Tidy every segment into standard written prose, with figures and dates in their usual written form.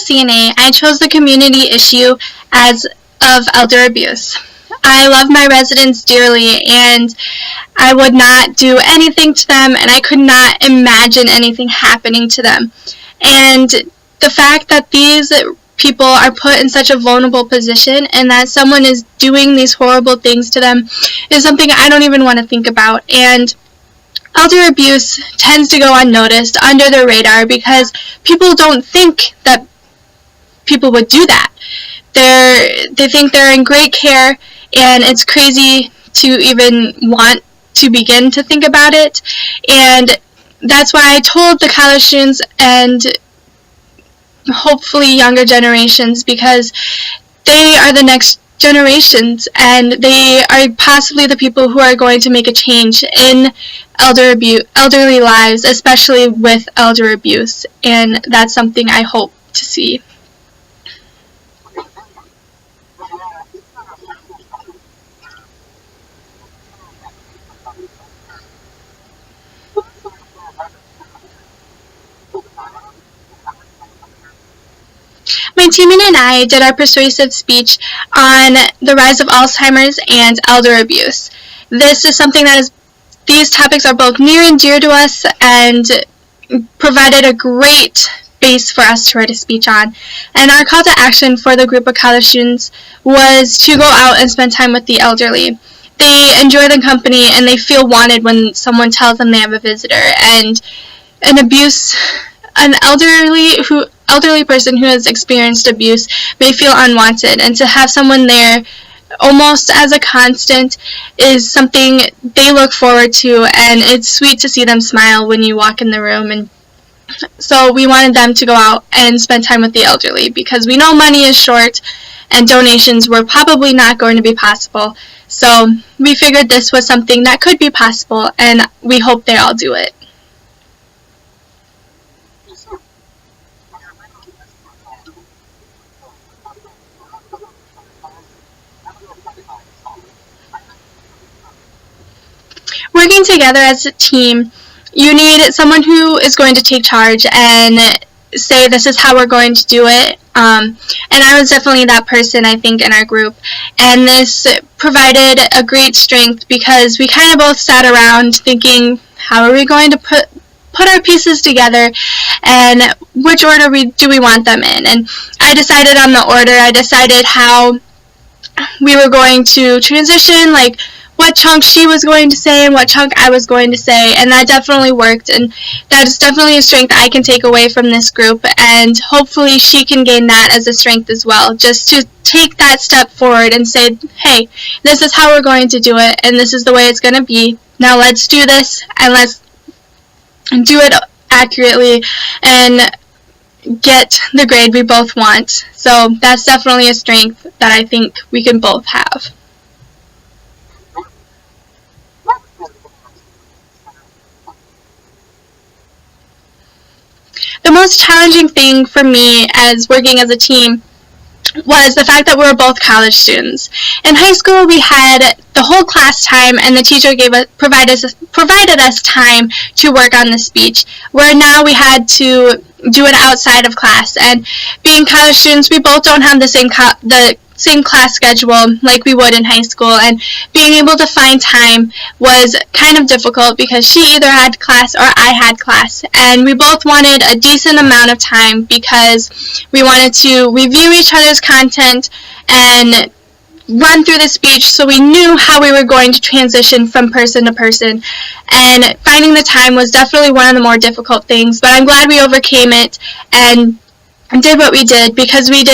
CNA, I chose the community issue as of elder abuse. I love my residents dearly, and I would not do anything to them, and I could not imagine anything happening to them. And the fact that these people are put in such a vulnerable position and that someone is doing these horrible things to them is something I don't even want to think about. And elder abuse tends to go unnoticed, under the radar, because people don't think that people would do that. They think they're in great care, and it's crazy to even want to begin to think about it. And that's why I told the college students and hopefully younger generations, because they are the next generations, and they are possibly the people who are going to make a change in elderly lives, especially with elder abuse, and that's something I hope to see. My teammate and I did our persuasive speech on the rise of Alzheimer's and elder abuse. This is something these topics are both near and dear to us, and provided a great base for us to write a speech on. And our call to action for the group of college students was to go out and spend time with the elderly. They enjoy the company, and they feel wanted when someone tells them they have a visitor. And an elderly person who has experienced abuse may feel unwanted, and to have someone there almost as a constant is something they look forward to, and it's sweet to see them smile when you walk in the room. And so we wanted them to go out and spend time with the elderly, because we know money is short and donations were probably not going to be possible. So we figured this was something that could be possible, and we hope they all do it. Working together as a team, you need someone who is going to take charge and say, this is how we're going to do it. And I was definitely that person, I think, in our group. And this provided a great strength, because we kind of both sat around thinking, how are we going to put our pieces together, and which order do we want them in? And I decided on the order. I decided how we were going to transition, like what chunk she was going to say and what chunk I was going to say, and that definitely worked, and that is definitely a strength I can take away from this group, and hopefully she can gain that as a strength as well, just to take that step forward and say, hey, this is how we're going to do it, and this is the way it's going to be. Now let's do this, and let's do it accurately and get the grade we both want. So that's definitely a strength that I think we can both have. The most challenging thing for me as working as a team was the fact that we were both college students. In high school, we had the whole class time, and the teacher provided us time to work on the speech, where now we had to do it outside of class. And being college students, we both don't have the same class schedule like we would in high school, and being able to find time was kind of difficult, because she either had class or I had class, and we both wanted a decent amount of time because we wanted to review each other's content and run through the speech, so we knew how we were going to transition from person to person. And finding the time was definitely one of the more difficult things, but I'm glad we overcame it and did what we did, because we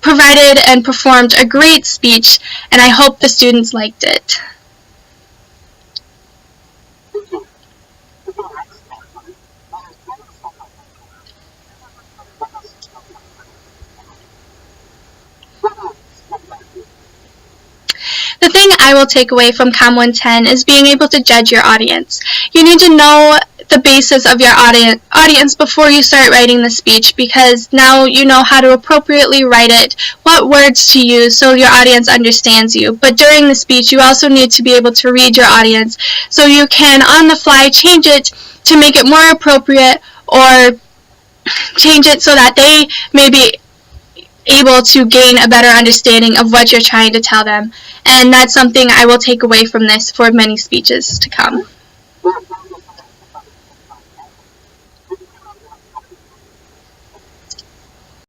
provided and performed a great speech, and I hope the students liked it. The thing I will take away from Comm 110 is being able to judge your audience. You need to know the basis of your audience before you start writing the speech, because now you know how to appropriately write it, what words to use so your audience understands you. But during the speech, you also need to be able to read your audience, so you can on the fly change it to make it more appropriate, or change it so that they may be able to gain a better understanding of what you're trying to tell them. And that's something I will take away from this for many speeches to come.